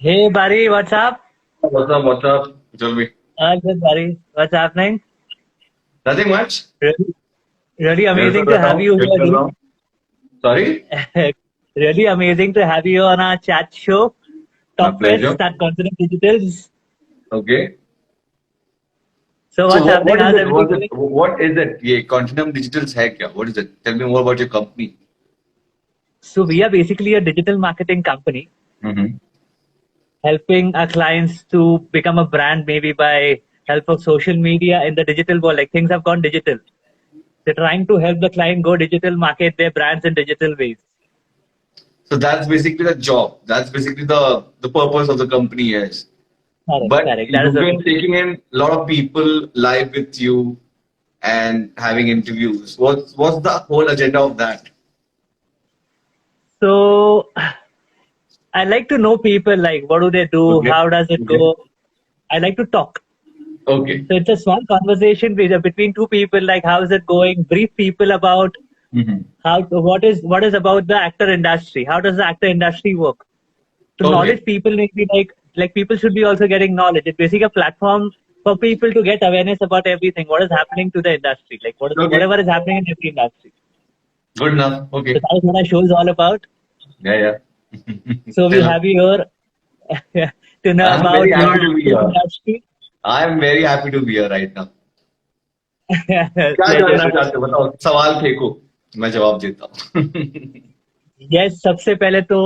Hey buddy, what's up? What's up? What's up? Tell me. Good buddy. What's happening? Nothing much. Really, really मेरे से amazing to have बताओ you क्या here, कर रहा हूँ. Sorry? dude. Really amazing to have you on our chat show. My Top pleasure. Fest at Continent Digitals. Okay. So So what's happening? what is How's it? everything going? What is it? ये Continuum Digitals है क्या? What is it? Tell me more about your company. So we are basically a digital marketing company Mm-hmm. helping our clients to become a brand maybe by help of social media in the digital world. Like things have gone digital. They're trying to help the client go digital, market their brands in digital ways. So that's basically the job. That's basically the purpose of the company is. Correct, But correct. That is you've the been taking in a lot of people live with you and having interviews. What's the whole agenda of that? So I like to know people, like what do they do, Okay. how does it Okay. go. I like to talk. Okay. So it's a small conversation between two people, like how is it going? Brief people about Mm-hmm. what is about the actor industry. How does the actor industry work? To Okay. knowledge people, maybe like people should be also getting knowledge. It's basically a platform for people to get awareness about everything. What is happening to the industry? Like Okay. whatever is happening in every industry. Good enough. So Okay. that is what our show is all about. Yeah, yeah. So we Tell have you here to know I'm very about happy to be this here. industry. I'm very happy to be here right now. क्या Pleasure, जानना dude. चाहते हो बताओ सवाल फेंको मैं जवाब देता हूँ. Yes, सबसे पहले तो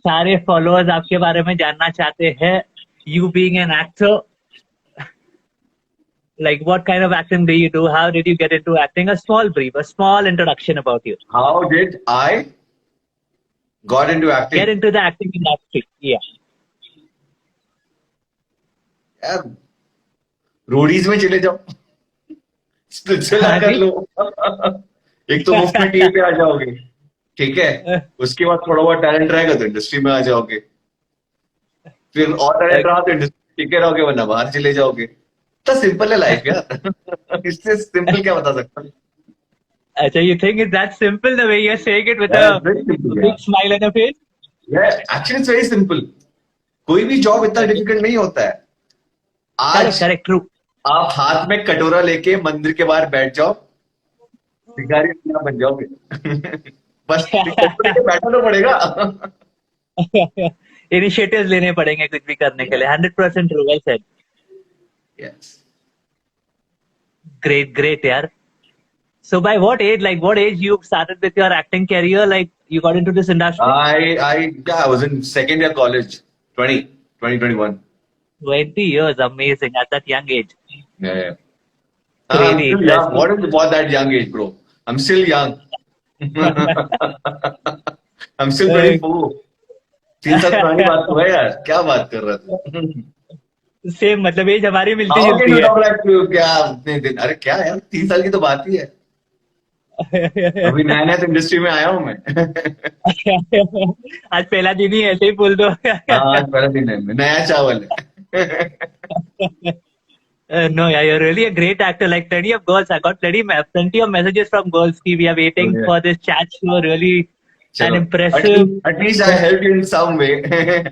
सारे followers आपके बारे में जानना चाहते हैं. You being an actor, like what kind of acting do you do? How did you get into acting? A small brief, a small introduction about you. How did I got into Get acting? into the acting industry. Yeah. यार Roadies में चले जाओ spiritual कर जी. लो. एक तो मुफ्त में TV पे आ जाओगे. ठीक है. उसके बाद थोड़ा बहुत टैलेंट रहेगा तो इंडस्ट्री में आ जाओगे. फिर और टैलेंट रहा तो इंडस्ट्री टिके रहोगे वरना बाहर चले जाओगे. तो सिंपल है लाइफ यार. इससे सिंपल क्या बता सकता हूँ. So you think it's that simple the way you're saying it with Yeah, a it's very simple, big yeah. smile on your face? Yeah, actually it's very simple. कोई भी job इतना difficult नहीं होता है. Correct, आज correct, true. आप हाथ में कटोरा लेके मंदिर के बाहर बैठ जाओ. भिखारी अपने आप बन जाओगे. बस कटोरे लेके बैठना तो पड़ेगा. Initiatives लेने पड़ेंगे कुछ भी करने के लिए. 100% true. Well said. Yes. Great, great, yaar. So by what age you started with your acting career? Like you got into this industry? I was in second year college. 2021. 20 years, amazing at that young age. Yeah, yeah. I'm Really still young. impressive. What is about that young age, bro? I'm still young. I'm still 24. 3 साल पुरानी बात तो है यार. क्या बात कर रहा था. सेम मतलब एज हमारी मिलती How can जुलती you है. talk like क्या उतने दिन. अरे क्या यार 3 साल की तो बात ही है. अभी नया नया तो इंडस्ट्री में आया हूँ मैं. आज पहला दिन ही ऐसे ही बोल दो. हाँ आज पहला दिन है. नया चावल है. No, yeah, you're really a great actor. Like plenty of girls, I got plenty of messages from girls. Ki we are waiting Yeah. for this chat show. Really an चलो. impressive. At least I helped you in some way.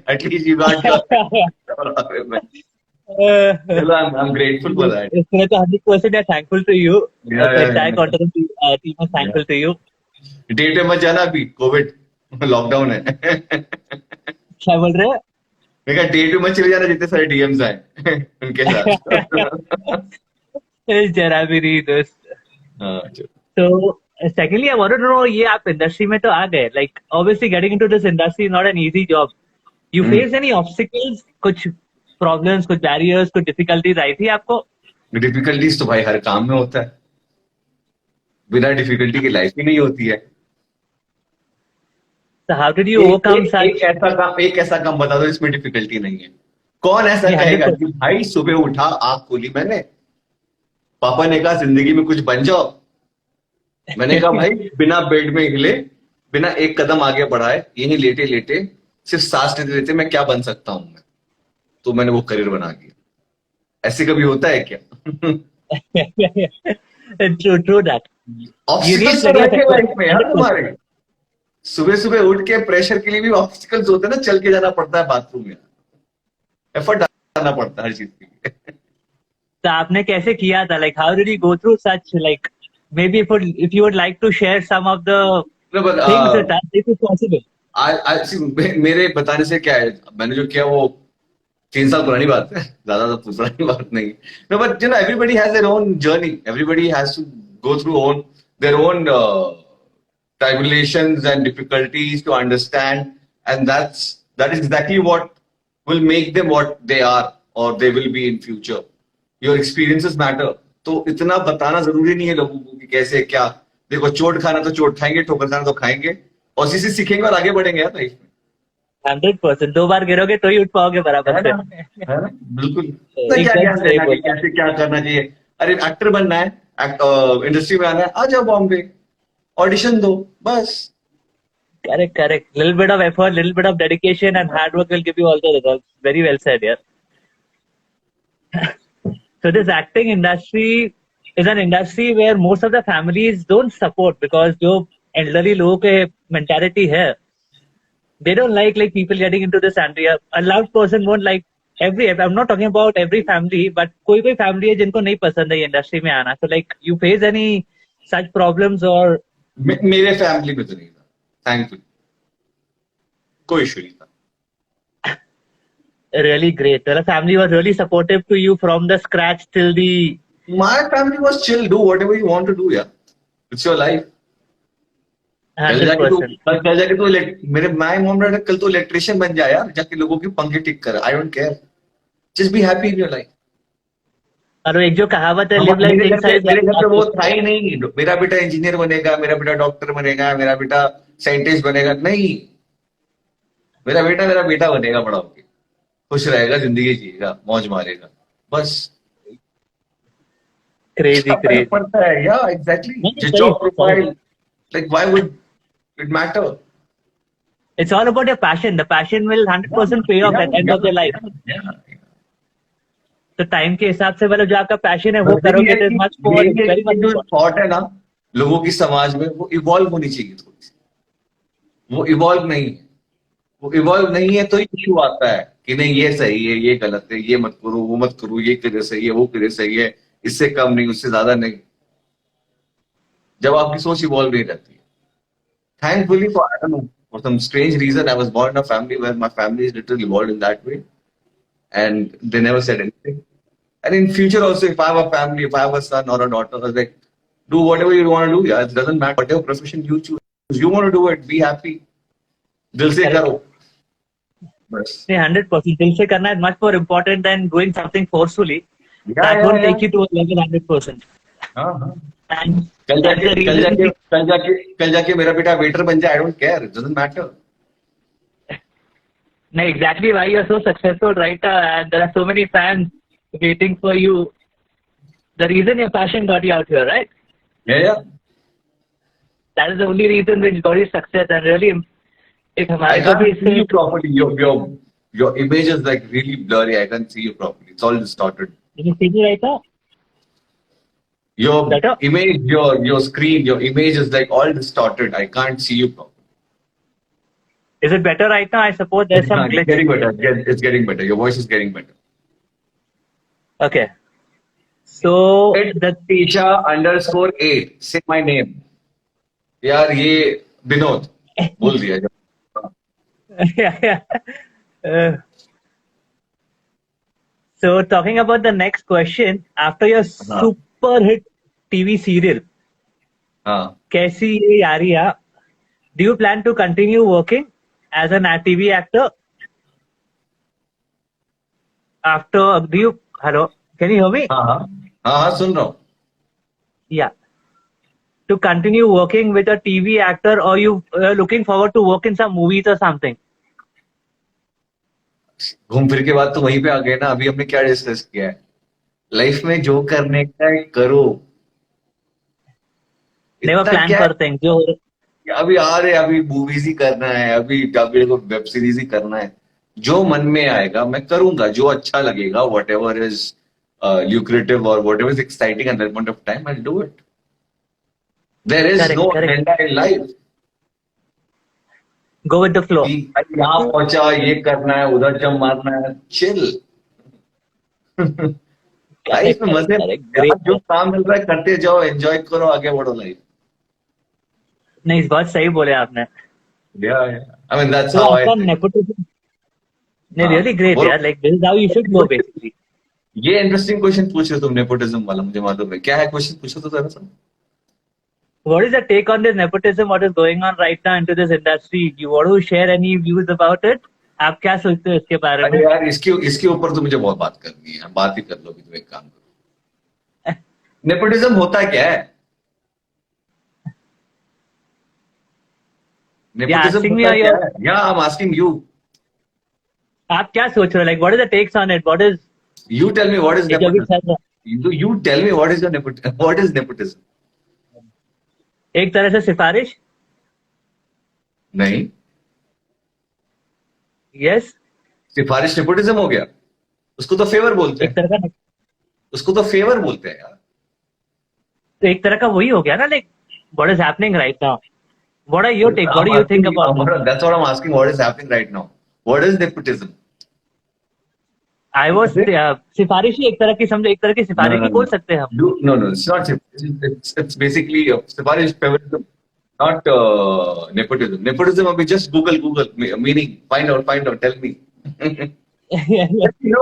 At least you got your. Chalo, I'm grateful for that. इसमें तो 100% are thankful to you. Yeah, The yeah, entire yeah. content team is thankful to you. Date पे मत जाना अभी. Covid lockdown है. क्या बोल रहे हैं? मैं कहा डेट पे मत चले जाना जितने सारे डीएम्स आए उनके साथ. जरा भी नहीं दोस्त. हाँ, चलो. So secondly, I wanted to know ये आप इंडस्ट्री में तो आ गए. Like obviously getting into this industry is not an easy job. You face any obstacles? कुछ problems, कुछ barriers, कुछ difficulties आई थी आपको? डिफिकल्टीज तो भाई हर काम में होता है. बिना डिफिकल्टी की लाइफ ही नहीं होती है. So how did you overcome such? एक ऐसा काम बता दो इसमें डिफिकल्टी नहीं है. कौन ऐसा नहीं, कहेगा 100%. कि भाई सुबह उठा आँख खोली मैंने, पापा ने कहा जिंदगी में कुछ बन जाओ. मैंने कहा भाई बिना बेड में हिले, बिना एक कदम आगे बढ़ाए, यहीं लेटे लेटे सिर्फ सांस लेते लेते मैं क्या बन सकता हूं मैं. तो मैंने वो करियर बना लिया. ऐसे कभी होता है क्या. True that. You need obstacles तो plenty of रहते हैं effort. लाइफ में यार तुम्हारे. सुबह सुबह उठ के प्रेशर के लिए भी ऑब्स्टिकल्स होते हैं ना. चल के जाना पड़ता है बाथरूम में. एफर्ट डालना पड़ता है हर चीज के लिए। तो आपने कैसे किया था? Like, how did you go through such, like, maybe if you would like to share some of the No, but, things with us, if it's possible. see, मेरे बताने से क्या है, मैंने जो किया वो 3 साल पुरानी बात है, ज्यादा तो पुरानी बात नहीं। No but everybody has their own journey, everybody has to go through their own tribulations and difficulties to understand, and that is exactly what will make them what they are or they will be in future. Your experiences matter. तो इतना बताना जरूरी नहीं है लोगों को कि कैसे क्या। देखो, चोट खाना तो चोट खाएंगे, ठोकर खाना तो खाएंगे, और इसी से सीखेंगे और आगे बढ़ेंगे यार लाइफ में। 100%, 2 बार गिरोगे तो ही उठ पाओगे बराबर है से। ना? है ना? बिल्कुल। तो क्या एकदम क्या सही लेना है, बोला। कैसे क्या करना चाहिए। अरे एक्टर बनना है, इंडस्ट्री में आना है, आ जाओ बॉम्बे, ऑडिशन दो, बस। Correct, correct. Little bit of effort, little bit of dedication, and hard work will give you all the results. Very well said, yeah. So this acting industry is an industry where most of the families don't support, because जो elderly लोगों के mentality है, they don't like people getting into this industry. A loud person won't like I'm not talking about every family, but कोई family है जिनको नहीं पसंद है ये industry में आना. So like, you face any such problems or? मेरे फैमिली में तो नहीं था, थैंकफुली कोई इशू नहीं था। Really great. The family was really supportive to you from the scratch till the. My family was chill, do whatever you want to do, yeah, it's your life। कल जाके तो 100%. कल जाके तो मेरे माय मॉम डैड कल तो electrician बन जाए यार, जाके लोगों के पंखे ठीक कर। I don't care, just be happy in your life. और एक जो कहावत है, लिव लाइफ इनसाइड। मेरे घर पे वो था ही नहीं, मेरा बेटा इंजीनियर बनेगा, मेरा बेटा डॉक्टर बनेगा, मेरा बेटा साइंटिस्ट बनेगा, नहीं। मेरा बेटा बनेगा, बड़ा होके खुश रहेगा, जिंदगी जिएगा, मौज मारेगा, बस। क्रेजी क्या फर्क क्रेजी। पड़ता है? या एग्जैक्टली, जो job profile, like why would it matter? It's all about your passion. The passion will 100% pay off at end of the life. तो टाइम के हिसाब से मतलब जो आपका पैशन है वो करोगे तो मच मोर वेरी मच। जो थॉट है ना लोगों की समाज में, वो इवॉल्व होनी चाहिए थोड़ी सी। वो इवॉल्व नहीं है, वो इवॉल्व नहीं है तो इश्यू आता है कि नहीं ये सही है, ये गलत है, ये मत करो, वो मत करो, ये करे सही है, वो करे सही है, इससे कम नहीं, उससे ज्यादा नहीं। जब आपकी सोच इवॉल्व नहीं रहती है। Thankfully, for I don't know, for some strange reason, I was born in a family where my family is literally evolved in that way, and they never said anything. And in future also, if I have a family, if I have a son or a daughter, I was like, do whatever you want to do. Yeah, it doesn't matter whatever profession you choose. If you want to do it, be happy. दिल से करो बस। 100% दिल से करना is much more important than doing something forcefully. Yeah, That yeah, won't yeah. take you to a level 100%. हाँ हाँ। And कल that's the reason. जाके मेरा बेटा वेटर बन जाए, I don't care. It doesn't matter. No, exactly why you're so successful, right? And there are so many fans waiting for you. The reason your passion got you out here, right? Yeah, yeah. That is the only reason which got you success. And really, if I हमारे को can't भी see you इससे properly. Your image is like really blurry. I can't see you properly. It's all distorted. you see me right now. Your Better? image, your screen, your image is like all distorted. I can't see you properly. Is it better right now? I suppose there's some It's glitch. getting better. It's getting better. Your voice is getting better. Okay. So the Tisha_8. Say my name. यार ये विनोद बोल दिया जब। yeah. Uh, so talking about the next question, after your super hit TV serial, हाँ। कैसी ये Yaariyan, do you plan to continue working as a TV actor after? Hello, can you hear me? हाँ हाँ हाँ हाँ सुन रहा हूँ। Yeah. To continue working with a TV actor, or you looking forward to work in some movies or something? घूम फिर के बाद तो वहीं पे आ गए ना। अभी हमने क्या डिस्कस किया है, लाइफ में जो करने का है करो। Never इतना plan क्या for things. जो अभी आ रहे, अभी मूवीज ही करना है, अभी को वेब सीरीज ही करना है। जो मन में आएगा मैं करूंगा, जो अच्छा लगेगा, वट एवर इज ल्यूक्रेटिव और whatever is exciting at that point of time, I do it. There is no agenda in life. Go with the flow. कि भाई यहाँ पहुंचा, ये करना है, उधर जम मारना है, चिल। लाइफ Correct, में correct, मजे, correct. यार Great. जो काम मिल रहा है करते जाओ, एंजॉय करो, आगे बढ़ो लाइफ। नहीं, बहुत सही बोले आपने. या आई मीन दैट्स तो हाउ आई आपका थिंक। नेपोटिज्म, नहीं, हाँ रियली ग्रेट बोलो। यार. Like this is how you should go basically. ये इंटरेस्टिंग क्वेश्चन पूछ रहे हो तुम, नेपोटिज्म वाला, मुझे मालूम है क्या है क्वेश्चन, पूछो तो जरा सा। What is your take on this nepotism? What is going on right now into this industry? You want to share any views about it? आप क्या सोचते हो इसके बारे में? अरे यार इसके इसके ऊपर तो मुझे बहुत बात करनी है, बात ही कर लो कि तुम एक काम करो। नेपोटिज्म होता क्या है? नेपोटिज्म asking me होता or क्या you're, है? या आई एम आस्किंग यू। आप क्या सोच रहे हो? Like what is the takes on it? What is you tell me what is ये जो भी चल रहा nepotism. You tell me what is what is nepotism. है, एक तरह से सिफारिश. नहीं, यस. सिफारिश नेपोटिज्म हो गया? उसको तो फेवर बोलते एक हैं, तरह का, उसको तो फेवर बोलते हैं यार। तो एक तरह का वही हो गया ना. Like what is happening right now? What are your take? What do I'm you think asking, about it? that's what I'm asking, what is happening right now? What is nepotism? I was सिफारिश ही एक तरह की, समझो एक तरह की सिफारिश ही बोल सकते हैं हम. No, it's not. It's basically siparish favorism, not nepotism. Nepotism, abhi just Google meaning, find out, tell me.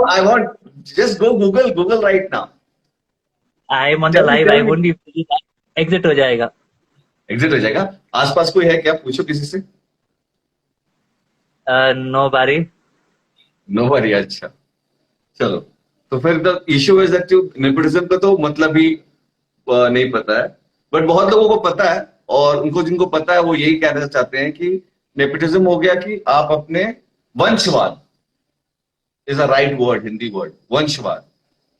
I want, just go Google right now. I am on the Tell me, live. tell I me. won't be. Exit हो जाएगा. Exit हो जाएगा। आसपास कोई है क्या, पूछो किसी से। No, Bari. नोबडी। अच्छा चलो, तो फिर the issue is that nepotism का तो मतलब ही नहीं पता है, बट बहुत लोगों को पता है, और उनको जिनको पता है वो यही कहना चाहते हैं कि नेपोटिज्म हो गया कि आप अपने वंशवाद, is a right word, Hindi word, वंशवाद,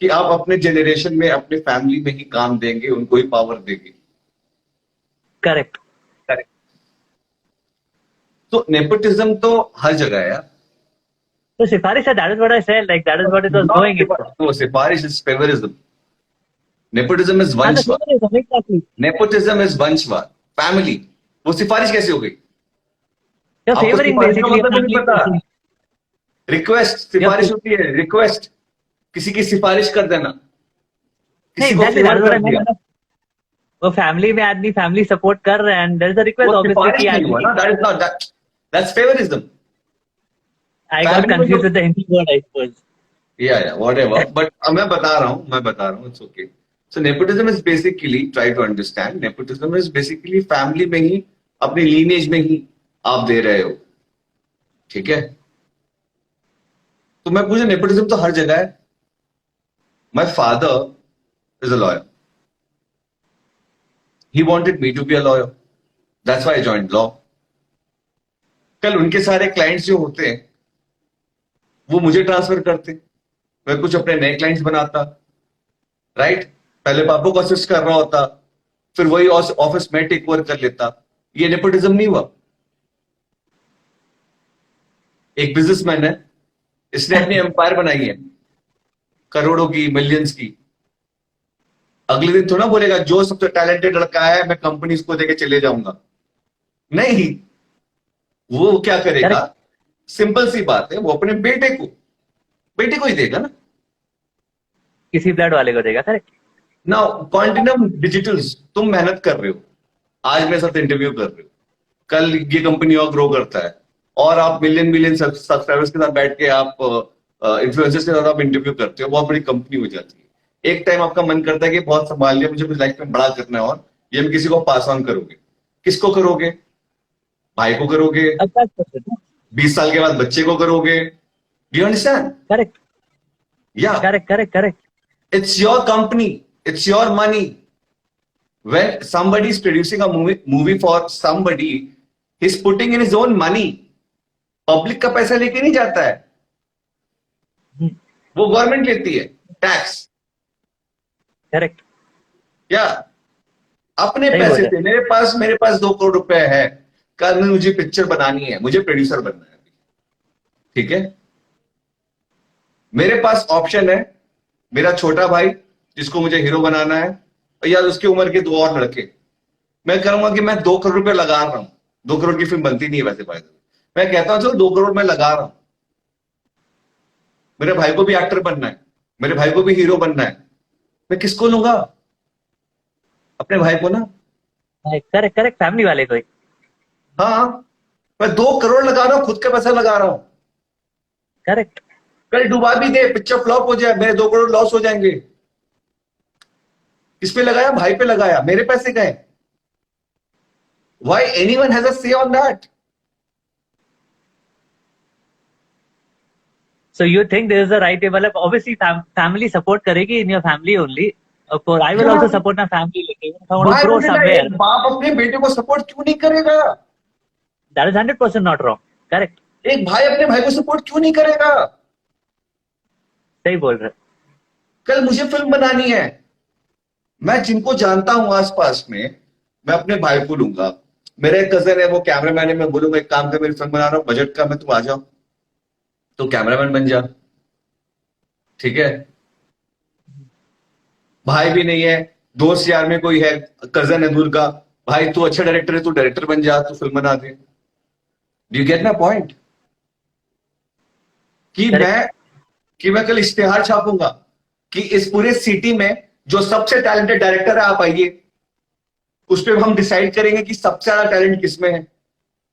कि आप अपने जेनरेशन में अपने फैमिली में ही काम देंगे, उनको ही पावर देंगे। करेक्ट. करेक्ट। तो नेपोटिज्म तो हर जगह है यार। तो सिफारिश है, that is what I said. Like that is what it was going into. तो सिफारिश इज फेवरिज्म, नेपोटिज्म इज हाँ, तो वंशवाद। favorism, exactly. नेपोटिज्म इज वंशवाद, फैमिली। वो सिफारिश कैसे हो गई? You're आपको favoring सिफारिश का basically a मतलब ही नहीं family पता। person. रिक्वेस्ट सिफारिश होती है, रिक्वेस्ट, किसी की सिफारिश कर देना, नहीं, किसी को exactly, that favour is what कर I दिया, meant. वो फैमिली में आदमी फैमिली सपोर्ट कर रहे हैं, and there is a request वो ऑब्वियसली सिफारिश कि नहीं हुआ ना। That is not that's favouritism. I got confused with the Hindi word, I suppose. या व्हाटएवर, बट मैं बता रहा हूँ, it's okay. So nepotism is basically, try to understand, nepotism is basically family में ही, अपनी लीनेज में ही आप दे रहे हो, ठीक है? तो मैं पूछूं, नेपोटिज्म तो हर जगह है। My father is a lawyer, he wanted me to be a lawyer, that's why I joined law. कल उनके सारे क्लाइंट्स जो होते हैं वो मुझे ट्रांसफर करते, मैं कुछ अपने नए क्लाइंट्स बनाता, राइट? पहले पापा को असिस्ट कर रहा होता, फिर वही ऑफिस में टेक ओवर कर लेता। ये नेपोटिज्म नहीं हुआ? एक बिजनेसमैन है, इसने अपनी एम्पायर बनाई है, करोड़ों की, मिलियंस की। अगले दिन थोड़ा बोलेगा जो सबसे टैलेंटेड लड़का है मैं कंपनी को देके चले जाऊंगा। नहीं, वो क्या करेगा? सिंपल सी बात है, वो अपने बेटे को ही देगा ना। किसी ब्लड वाले को देगा, करेक्ट. नाउ क्वांटिनम डिजिटल्स, तुम मेहनत कर रहे हो, आज मेरे साथ इंटरव्यू कर रहे हो, कल ये कंपनी और ग्रो करता है, और आप मिलियन सब्सक्राइबर्स के साथ बैठ के आप इन्फ्लुएंसर्स के साथ आप इंटरव्यू करते हो, बहुत बड़ी कंपनी हो जाती है। एक टाइम आपका मन करता है कि बहुत संभाल लिया, मुझे लाइफ में बड़ा करना है, और ये हम किसी को पास ऑन करोगे। किसको करोगे? भाई को करोगे, 20 साल के बाद बच्चे को करोगे। Do you understand? करेक्ट. या correct. It's your company, it's your money. when somebody is producing a movie for somebody, he's putting in his own money. Public का पैसा लेके नहीं जाता है, वो गवर्नमेंट लेती है, टैक्स। करेक्ट. क्या अपने पैसे से? मेरे पास 2 करोड़ रुपए है, कल में मुझे पिक्चर बनानी है, मुझे प्रोड्यूसर बनना है, ठीक है? मेरे पास ऑप्शन है, मेरा छोटा भाई जिसको मुझे हीरो बनाना है, या उसकी उम्र के 2 और लड़के, मैं करूंगा कि मैं 2 करोड़ रुपए लगा रहा हूं। 2 करोड़ की फिल्म बनती नहीं है वैसे, मैं कहता हूं चलो 2 करोड़ मैं लगा रहा हूं, मेरे भाई को भी एक्टर बनना है, मेरे भाई को भी हीरो बनना है, मैं किसको लूंगा? अपने भाई को ना। करेक्ट करेक्ट, फैमिली वाले कोई। हाँ, मैं 2 करोड़ लगा रहा हूं, खुद का पैसा लगा रहा हूं। करेक्ट। कल डुबा भी दे, पिक्चर फ्लॉप हो जाए, मेरे 2 करोड़ लॉस हो जाएंगे। किस पे लगाया? भाई पे लगाया, मेरे पैसे गए। Why anyone has a say on that? So you think this is the right way? मतलब obviously family support करेगी in your family only. Of course, I will Yeah. also support my family. If I want to Why grow would somewhere, एक बाप अपने बेटे को support क्यों नहीं करेगा? that is 100% not wrong. Correct. एक भाई अपने भाई को सपोर्ट क्यों नहीं करेगा? सही बोल रहे। कल मुझे फिल्म बनानी है, मैं जिनको जानता हूं आसपास में, मैं अपने भाई को लूंगा। मेरा एक कजन है, वो कैमरामैन है, मैं बोलूंगा एक काम कर, मेरी फिल्म बना रहा हूं, बजट का मैं, तुम आ जाओ, तो कैमरामैन बन जा, ठीक है? भाई भी नहीं है, दोस्त यार में कोई है, कजन है दूर का, भाई तू अच्छा डायरेक्टर है, तू डायरेक्टर बन जा, तू फिल्म बना दे। Do you get my point? कि Correct. मैं कल इश्तेहार छापूंगा कि इस पूरे सिटी में जो सबसे टैलेंटेड डायरेक्टर है आप आइए, उस पर हम डिसाइड करेंगे कि सबसे ज्यादा टैलेंट किसमें है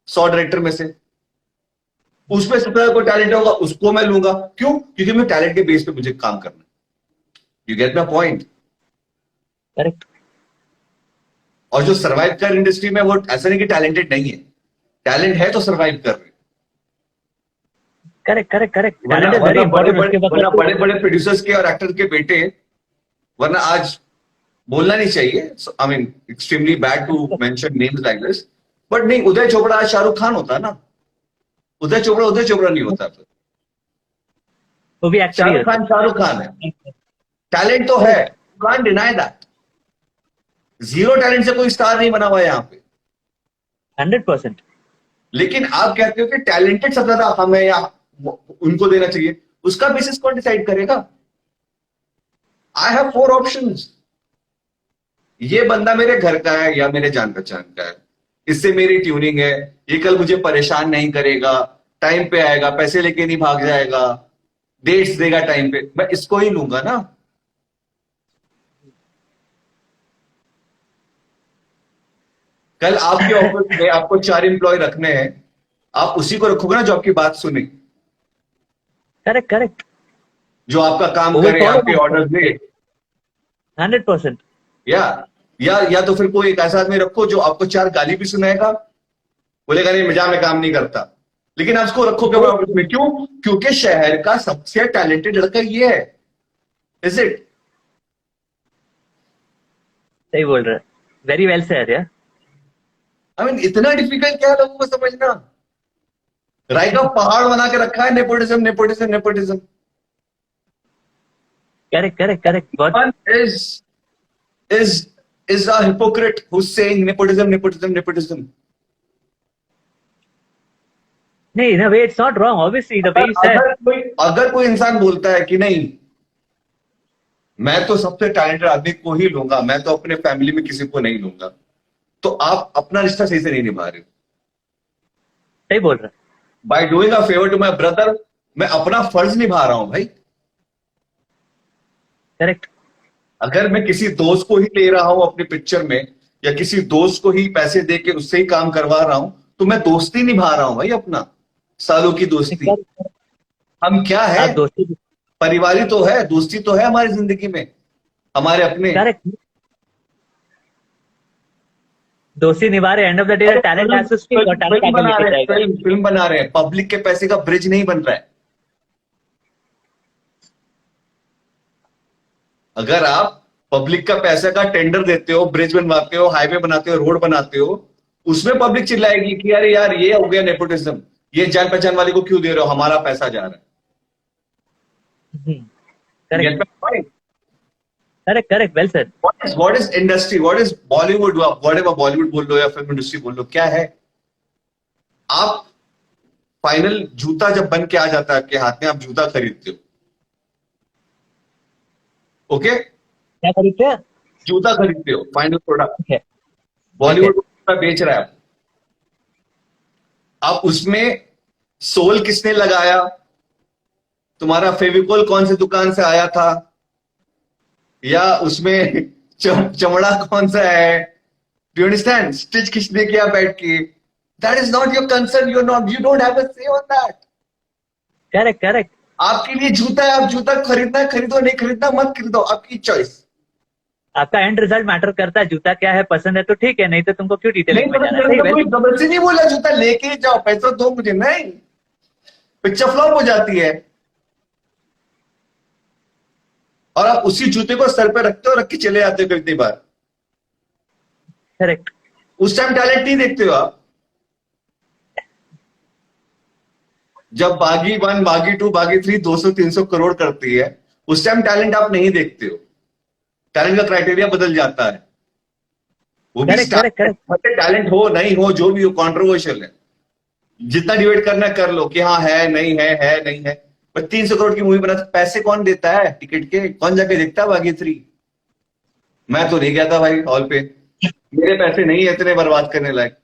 100 डायरेक्टर में से। उसमें सबसे ज्यादा कोई टैलेंट होगा उसको मैं लूंगा। क्यों? क्योंकि मैं टैलेंट के बेस पे मुझे काम करना है। You get my point? Correct. और जो सर्वाइव कर इंडस्ट्री में, वो ऐसा नहीं कि टैलेंटेड नहीं है, टैलेंट है तो सर्वाइव कर रहे। Correct correct correct. वरना टैलेंट इज वेरी इंपॉर्टेंट। उसके वरना बाद बड़े बड़े प्रोड्यूसर्स के और एक्टर के बेटे, वरना आज बोलना नहीं चाहिए, I mean extremely bad to mention names like this, but नहीं, उदय चोपड़ा आज शाहरुख खान होता ना, उदय चोपड़ा नहीं होता। वो भी एक्टर है। शाहरुख खान है, टैलेंट तो है, can't deny that. Zero talent से कोई स्टार नहीं बना हुआ है यहाँ पे। 100%। लेकिन आप कहते हो कि टैलेंटेड सबसे ज्यादा हमें या उनको देना चाहिए, उसका बेसिस कौन डिसाइड करेगा? I have 4 options. ये बंदा मेरे घर का है या मेरे जान पहचान का है, इससे मेरी ट्यूनिंग है, ये कल मुझे परेशान नहीं करेगा, टाइम पे आएगा, पैसे लेके नहीं भाग जाएगा, डेट्स देगा टाइम पे, मैं इसको ही लूंगा ना। कल आपके ऑफिस में आपको 4 एम्प्लॉय रखने हैं, आप उसी को रखोगे ना जो आपकी बात सुने, करेक्ट करेक्ट। जो आपका काम वो करे, follow आपके ऑर्डर दे। 100%। या तो फिर कोई एक ऐसा आदमी रखो जो आपको 4 गाली भी सुनाएगा, बोलेगा नहीं मजा में काम नहीं करता, लेकिन आप उसको रखोगे ऑफिस में। क्यों? क्योंकि शहर का सबसे टैलेंटेड लड़का ये है। Is it? सही बोल रहे। वेरी वेल सेड यार। आई मीन इतना डिफिकल्ट क्या है लोगों को समझना? राय का पहाड़ बना के रखा है nepotism nepotism nepotism. Correct correct correct. is a hypocrite who's saying nepotism nepotism nepotism. नहीं, in a way it's not wrong, obviously the way you said। अगर कोई इंसान बोलता है कि नहीं मैं तो सबसे टैलेंटेड आदमी को ही लूंगा, मैं तो अपने फैमिली में किसी को नहीं लूंगा, तो आप अपना रिश्ता सही से नहीं निभा रहे हो। सही बोल रहे। By doing a favour to my brother, मैं अपना फर्ज निभा रहा हूं भाई। करेक्ट। अगर मैं किसी दोस्त को ही ले रहा हूं अपनी पिक्चर में, या किसी दोस्त को ही पैसे दे के उससे ही काम करवा रहा हूं, तो मैं दोस्ती निभा रहा हूं भाई, अपना सालों की दोस्ती। हम क्या है, दोस्ती। परिवार ही तो है, दोस्ती तो है हमारी जिंदगी में, हमारे अपने। करेक्ट। दोस्ती निभा रहे, end of the day talent has to speak, और टैलेंट आगे लेके जाएगा। फिल्म बना रहे हैं, पब्लिक के पैसे का ब्रिज नहीं बन रहा है। अगर आप पब्लिक का पैसे का टेंडर देते हो, ब्रिज बनवाते हो, हाईवे बनाते हो, रोड बनाते हो, उसमें पब्लिक चिल्लाएगी कि अरे यार ये हो गया नेपोटिज्म, ये जान पहचान वाले को क्यों दे रहे हो, हमारा पैसा जा रहा है। Correct correct, well said. What is industry? What is Bollywood? Whatever Bollywood बोल लो या फिल्म इंडस्ट्री बोल लो, क्या है? आप फाइनल जूता जब बन के आ जाता है आपके हाथ में, आप जूता खरीदते हो, ओके? क्या खरीदते हैं? जूता खरीदते हो, फाइनल प्रोडक्ट। Okay. बॉलीवुड बेच रहा है आप उसमें सोल किसने लगाया, तुम्हारा फेविकोल कौन सी दुकान से आया था, या उसमें चमड़ा कौन सा है, डू यू अंडरस्टैंड, स्टिच किसने किया बैठ के, that is not your concern, you don't have a से ऑन दैट। Correct correct. आपके लिए जूता है, आप जूता खरीदना है खरीदो, नहीं खरीदना मत खरीदो, आपकी चॉइस। आपका एंड रिजल्ट मैटर करता है, जूता क्या है, पसंद है तो ठीक है, नहीं तो तुमको क्यों नहीं डिटेलिंग में पसंद जाना है। करने सही का वेल। कोई जबरदस्ती नहीं बोला, जूता लेके ही जाओ, पैसा दो मुझे, नहीं, पिक्चर फ्लॉप हो जाती है। और आप उसी जूते को सर पे रखते हो, रख के चले जाते हो कितनी बार, करेक्ट। उस टाइम टैलेंट नहीं देखते हो आप। जब बागी 1, बागी 2, बागी 3 200-300 करोड़ करती है, उस टाइम टैलेंट आप नहीं देखते हो, टैलेंट का क्राइटेरिया बदल जाता है। वो भी करेक्ट करेक्ट करेक्ट। टैलेंट हो नहीं हो जो भी हो, कॉन्ट्रोवर्शियल है, जितना डिबेट करना कर लो कि हाँ है नहीं है। पर 300 करोड़ की मूवी बना, पैसे कौन देता है टिकट के, कौन जाके देखता है बागी 3? मैं तो नहीं गया था भाई हॉल पे, मेरे पैसे नहीं है इतने बर्बाद करने लायक।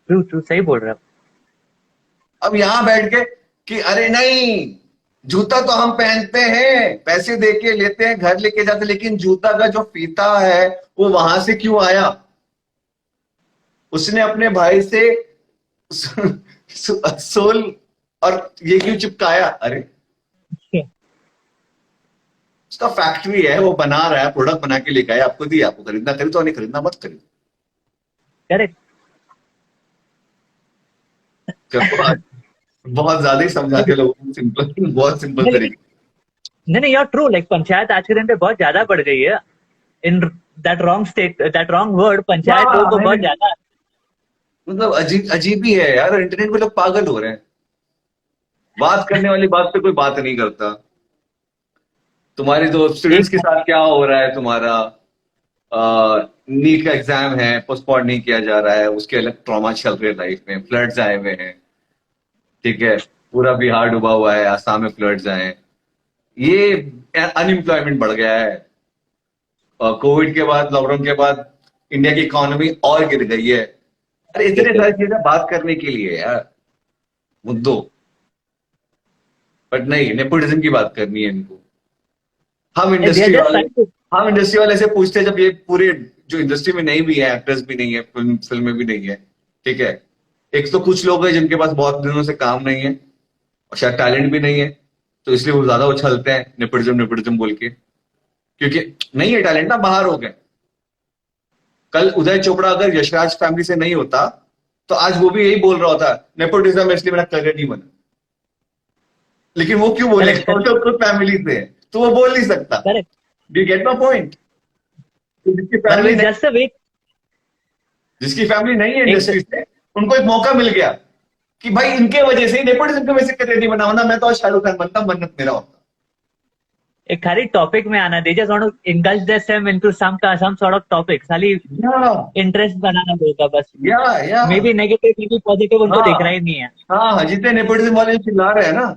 ट्रू ट्रू, सही बोल रहे हो। अब यहां बैठ के कि अरे नहीं, जूता तो हम पहनते हैं, पैसे दे के लेते हैं, घर लेके जाते, लेकिन जूता का जो फीता है वो वहां से क्यों आया, उसने अपने भाई से सोल और ये क्यों चिपकाया, अरे उसका फैक्ट्री है, वो बना रहा है, प्रोडक्ट बना के लेके आया, आपको दिया, आपको खरीदना खरीदो, नहीं खरीदना मत खरीदो। करेक्ट। बहुत ज्यादा ही समझाते लोगों को, सिंपल, बहुत सिंपल नहीं लेकिन, तरीके। नहीं यार ट्रू, लाइक पंचायत आज के दिन पे बहुत ज्यादा बढ़ गई है। In that wrong state, that wrong word, panchayat लोगों को बहुत ज्यादा। मतलब अजीब अजीब ही है यार, इंटरनेट पे लोग पागल हो रहे हैं, बात करने वाली बात पे कोई बात नहीं करता। तुम्हारे जो एक स्टूडेंट्स के साथ क्या हो रहा है, तुम्हारा नीट का एग्जाम है, पोस्टपोन नहीं किया जा रहा है, उसके अलग ट्रॉमा चल रहे हैं लाइफ में, फ्लड्स आए हुए हैं, ठीक है, पूरा बिहार डूबा हुआ है, आसाम में फ्लड्स आए हैं, ये अनएम्प्लॉयमेंट बढ़ गया है, कोविड के बाद, लॉकडाउन के बाद इंडिया की इकोनॉमी और गिर गई है। अरे इतने सारी चीजें बात करने के लिए यार, मुद्दों, बट नहीं, नेपोटिज्म की बात करनी है इनको। हम दे आर इंडस्ट्री जस्ट वाले ट्राइंग टू। हम इंडस्ट्री वाले से पूछते हैं, जब ये पूरे जो इंडस्ट्री में नहीं भी है, एक्टर्स भी नहीं है, फिल्म में भी नहीं है, ठीक है, एक तो कुछ लोग हैं जिनके पास बहुत दिनों से काम नहीं है और शायद टैलेंट भी नहीं है, तो इसलिए वो ज्यादा उछलते हैं नेपोटिज्म नेपोटिज्म बोल के, क्योंकि नहीं है टैलेंट ना, बाहर हो गए। कल उदय चोपड़ा अगर यशराज फैमिली से नहीं होता तो आज वो भी यही बोल रहा होता, नेपोटिज्म इसलिए मेरा करियर नहीं बना। लेकिन वो क्यों बोलेगा, करेक्ट वो तो खुद फैमिली से है, तो वो बोल नहीं सकता। Correct. Do you gate my point? मतलब जस्ट अ वेट। जिसकी फैमिली नहीं है एक इंडस्ट्री से, उनको एक मौका मिल गया कि भाई इनके वजह से ही, नेपोटिज्म की वजह से करियर नहीं बना, वरना मैं तो आज शाहरुख खान बनता, मन्नत मेरा होता। एक खाली टॉपिक में आना, they just want to indulge them into some sort of topic, खाली या इंटरेस्ट बनाना होगा बस। या maybe negative maybe positive, उनको हाँ दिख रहा ही नहीं है। हाँ, जितने नेपोटिज्म वाले चिल्ला रहे हैं ना,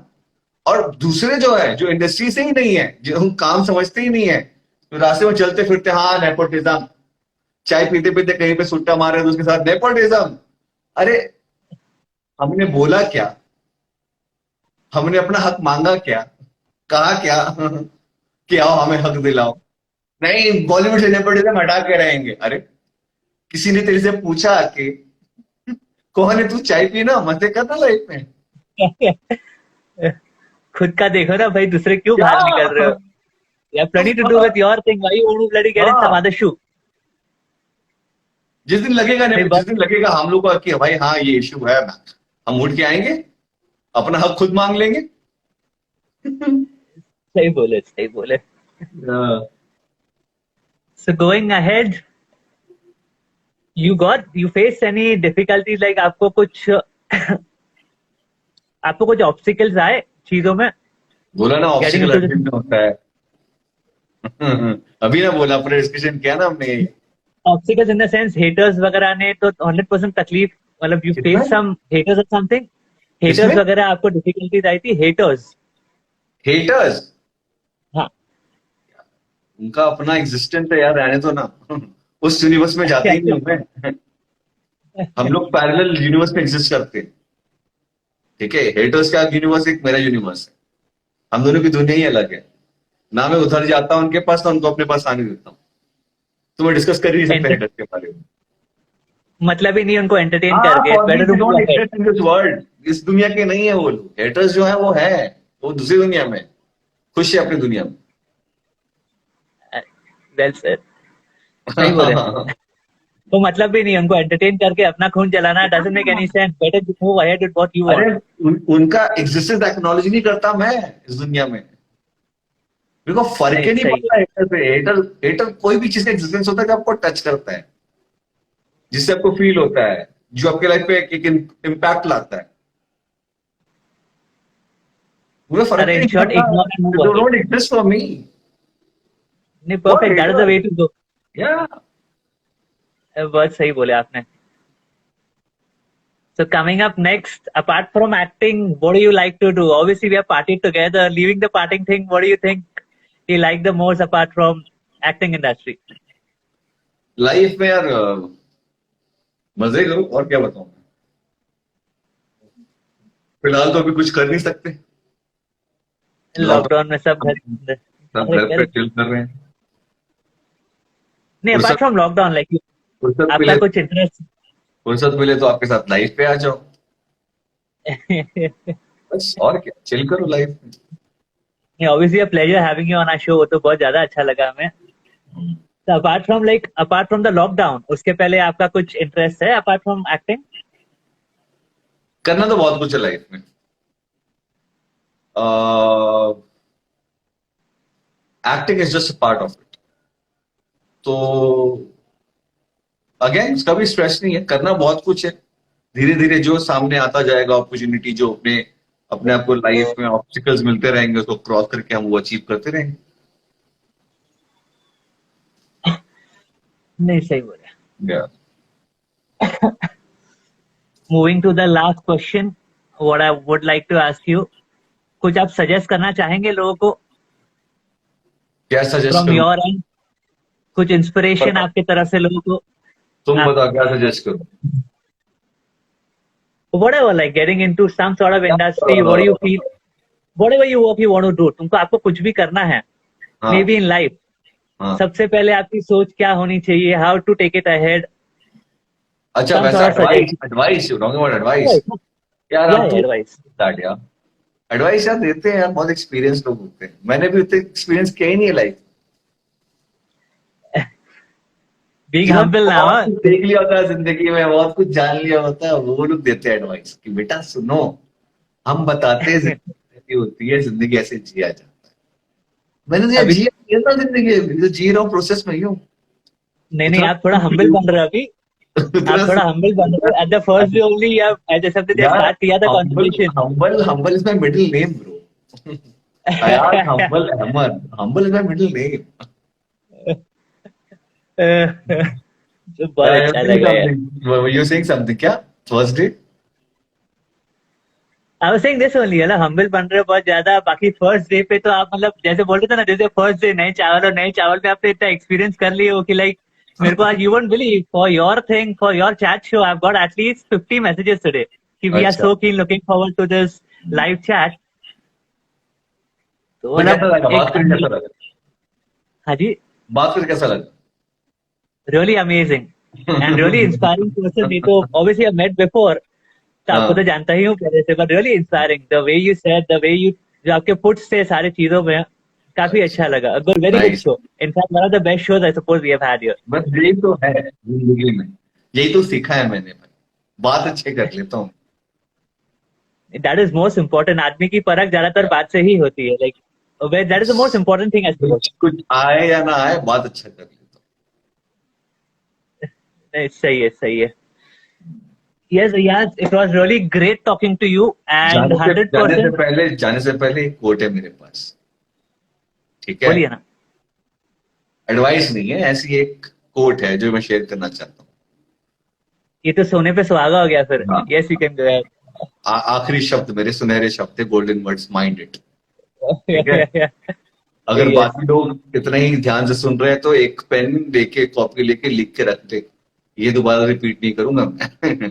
और दूसरे जो है, जो इंडस्ट्री से ही नहीं है, जो हम काम समझते ही नहीं है, तो रास्ते में चलते फिरते, हाँ नेपोटिज्म, चाय पीते पीते कहीं पे सुट्टा मार रहे हैं तो उसके साथ नेपोटिज्म। अरे हमने बोला क्या, हमने अपना हक मांगा क्या, कहा क्या कि आओ हमें हक दिलाओ, नहीं बॉलीवुड से नेपोटिज्म हटा के रहेंगे। अरे किसी ने तेरे से पूछा कि कौन है तू, चाय पीना मजे करना लाइफ में, खुद का देखो ना भाई, दूसरे क्यों क्या? बाहर निकल रहे हो? You have plenty to do with your thing. Why you want to bloody get in some हाँ, other shoe? जिस दिन लगेगा भाई जिस दिन लगेगा हम लोग को कि भाई हाँ ये इश्यू है, हम उठ के आएंगे, अपना हक खुद मांग लेंगे। सही बोले, सही बोले। हाँ। So going ahead, you face any difficulties, like आपको कुछ आपको कुछ obstacles आए चीजों में? बोला ना Getting obstacle into her this चीज में होता है। अभी ना बोला, पूरा डिस्कशन किया ना हमने यही। obstacles in the sense haters वगैरह ने तो 100% तकलीफ, मतलब you किसमें face some haters or something, haters किसमें वगैरह आपको difficulties आई थी, haters? हेटर्स, हाँ। उनका अपना एग्जिस्टेंस है यार, रहने दो ना। उस यूनिवर्स में जाते ही नहीं हूं मैं। हम लोग पैरेलल यूनिवर्स में एग्जिस्ट करते हैं, ठीक है। हेटर्स का यूनिवर्स एक मेरा यूनिवर्स है, हम दोनों की दुनिया ही अलग है ना। मैं उधर जाता हूँ उनके पास, ना उनको अपने पास आने देता हूँ, तो मैं डिस्कस कर ही नहीं सकता Enter- हेटर्स के बारे में। मतलब ही नहीं उनको एंटरटेन हाँ, करके, for me better they to move don't ahead. Exist in this world, इस दुनिया के नहीं है वो लोग। हेटर्स जो है वो दूसरी दुनिया में, खुश है अपनी दुनिया में। वेल सर, सही बोले। तो मतलब भी नहीं उनको एंटरटेन करके अपना खून जलाना, doesn't make any sense, better to move ahead with what you अरे वांट। उनका एग्जिस्टेंस एक्नॉलेज नहीं करता मैं इस दुनिया में, मेरे को फर्क नहीं ही नहीं सही पड़ता हेटर से। हेटर हेटर कोई भी चीज का एग्जिस्टेंस होता है जो आपको टच करता है, जिससे आपको फील होता है, जो आपके लाइफ पे एक इम्पैक्ट लाता है, मुझे है। फर्क अरे ही इन नहीं शॉर्ट पड़ता। Ignore and move the ahead. Don't exist for me. नहीं what perfect, that is the hater, way to go. या बहुत सही बोले आपने। So coming up next, apart from acting, what do you like to do? Obviously, we have partied together. Leaving the partying thing, what do you think you like the most apart from acting industry? Life में यार मजे करो, और क्या बताऊं मैं। फिलहाल तो अभी कुछ कर नहीं सकते, लॉकडाउन में सब घर, लॉकडाउन, सब अरे घर पे करेक्ट। चिल कर रहे हैं। नहीं अपार्ट फुर्सत फ्रॉम लॉकडाउन लाइक फुर्सत आपका मिले कुछ इंटरेस्ट? फुर्सत मिले तो आपके साथ लाइफ पे आ जाओ, बस और क्या, चिल करो लाइफ में। Obviously a pleasure having you on our show, तो बहुत ज्यादा अच्छा लगा हमें। तो अपार्ट फ्रॉम द लॉकडाउन, उसके पहले आपका कुछ इंटरेस्ट है अपार्ट फ्रॉम एक्टिंग? करना तो बहुत कुछ है लाइफ में। Acting is just a part of it, तो अगेन इसका भी स्ट्रेस नहीं है, करना बहुत कुछ है। धीरे धीरे जो सामने आता जाएगा अपॉर्चुनिटी, जो अपने अपने आप को लाइफ में ऑब्स्टिकल्स मिलते रहेंगे, उसको क्रॉस करके हम वो अचीव करते रहेंगे। नहीं सही बोला। Yeah. Moving to the last question, what I would like to ask you, कुछ आप सजेस्ट करना चाहेंगे लोगों को क्या सजेस्ट फ्रॉम करूं? Your end? कुछ इंस्पिरेशन बताओ, आपकी तरफ से लोगों को? तुम आप बताओ क्या सजेस्ट करूं। whatever, like getting into some sort of industry, what do you feel, whatever you work you want to do, तुमको आपको कुछ भी करना है मे बी हाँ इन लाइफ, हाँ, सबसे पहले आपकी सोच क्या होनी चाहिए, how to take it ahead, अच्छा सम वैसा sort of advice, suggestion. Advice talking about advice. यार या आप तो एडवाइस। स्टार्ट यार, एडवाइस यार देते हैं यार, बहुत एक्सपीरियंस लोग होते हैं, मैंने भी उतने एक्सपीरियंस किया ही नहीं है लाइफ। बीइंग जिन्होंने हम्बल नाउ। बहुत कुछ देख लिया होता है जिंदगी में, बहुत कुछ जान लिया होता है, वो लोग देते हैं एडवाइस कि बेटा सुनो, हम बताते हैं जिंदगी ऐसी होती है, जिंदगी ऐसे जिया जाता है। मैंने तो यार अभी जिया ना जिंदगी, अभी तो जी रहा हूँ, प्रोसेस में ही हूँ। नहीं नहीं, उतना आप थोड़ा हम्बल बन रहे हो अभी, उतना आप थोड़ा हम्बल बन रहे हो। At the first day only आप जैसे हमने यार, स्टार्ट किया था humble conversation. Humble humble is my middle name bro. Ayaz humble Ahmed, humble is my middle name. बहुत अच्छा लगा यार। यू सेइंग समथिंग क्या? First day I was saying this only, है ना, हम्बल बन रहे हो बहुत ज्यादा। बाकी फर्स्ट डे पे तो आप मतलब जैसे बोल रहे थे ना, जैसे फर्स्ट डे नए चावल, और नए चावल पे आपने इतना एक्सपीरियंस कर लिए हो कि लाइक मेरे को आज, you won't believe, for your thing, for your chat show, I have got at least 50 messages today कि वी आर अच्छा, so keen, looking forward to this live chat. तो तो कैसा मतलब लगा एक, बात करके, कैसा लगा हाँ जी, बात करके, कैसा लगा? Really amazing and really inspiring person. नहीं तो ऑब्वियसली आई मेट बिफोर, तो आपको तो हाँ, जानता ही हूँ पहले से, but really inspiring the way you said, the way you, जो आपके पुट्स थे सारे चीजों में, काफी अच्छा लगा। Good, very good nice. Show, in fact one of the best shows I suppose we have had here. बस यही तो है जिंदगी में, यही तो सीखा है मैंने भाई, बात अच्छे कर लेता हूँ। दैट इज मोस्ट इम्पोर्टेंट, आदमी की परख ज्यादातर बात से ही होती है, like that is the most important thing I suppose. कुछ कुछ आए या ना आए, बात अच्छा कर लेता सही है, सही है। Yes, yes, it was really great talking to you हूँ। and जाने से 100%। पहले, जाने से पहले एक कोट है मेरे पास, ठीक है। बोलिए ना। एडवाइस नहीं है, ऐसी एक कोट है जो मैं शेयर करना चाहता ये तो सोने पे सुहागा हो गया फिर। हूँ। हाँ, यस, यू कैन गो आखिरी शब्द मेरे सुनहरे शब्द थे, गोल्डन वर्ड्स, माइंड इट, ठीक है। अहेड। अगर यस। बाकी लोग इतना ही ध्यान से सुन रहे हैं तो एक पेन लेके, कॉपी लेके लिख के रख दे, ये दोबारा रिपीट नहीं करूंगा मैं।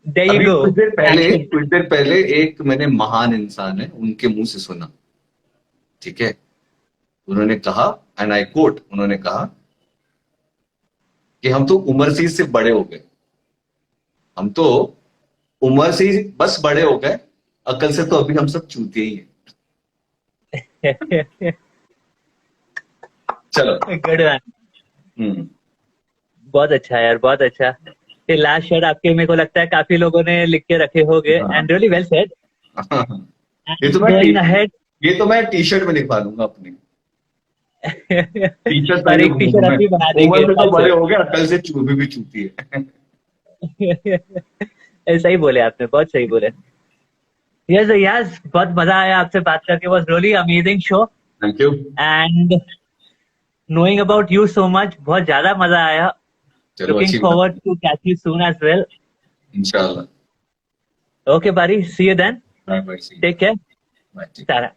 There you अभी go. Action. कुछ देर पहले एक मैंने महान इंसान है उनके मुंह से सुना, ठीक है, उन्होंने कहा, एंड आई कोट, उन्होंने कहा कि हम तो उम्र से इससे बड़े हो गए, हम तो उम्र से ही बस बड़े हो गए, अकल से तो अभी हम सब चूते ही हैं। चलो। Good one. बहुत अच्छा यार, बहुत अच्छा। ये लास्ट शर्ट आपके मेरे को लगता है काफी लोगों ने लिख के रखे होंगे, हाँ। And really well said. ये अहेड। तो मैं टी शर्ट में लिखवा दूंगा अपनी। टी शर्ट पर एक टी शर्ट हम भी बना देंगे। उम्र में तो बड़े हो गए, अकल से भी चूती है। ऐसा ही बोले आपने, बहुत सही बोले। यस यस, बहुत मजा आया आपसे बात करके, was really amazing show, thank you. And knowing about you so much, बहुत ज्यादा मजा आया। चलो, Looking अच्छी forward बात। to catch you soon as well. इंशाल्लाह। Okay, buddy. See you then. Bye bye. Take care. Bye. Tara.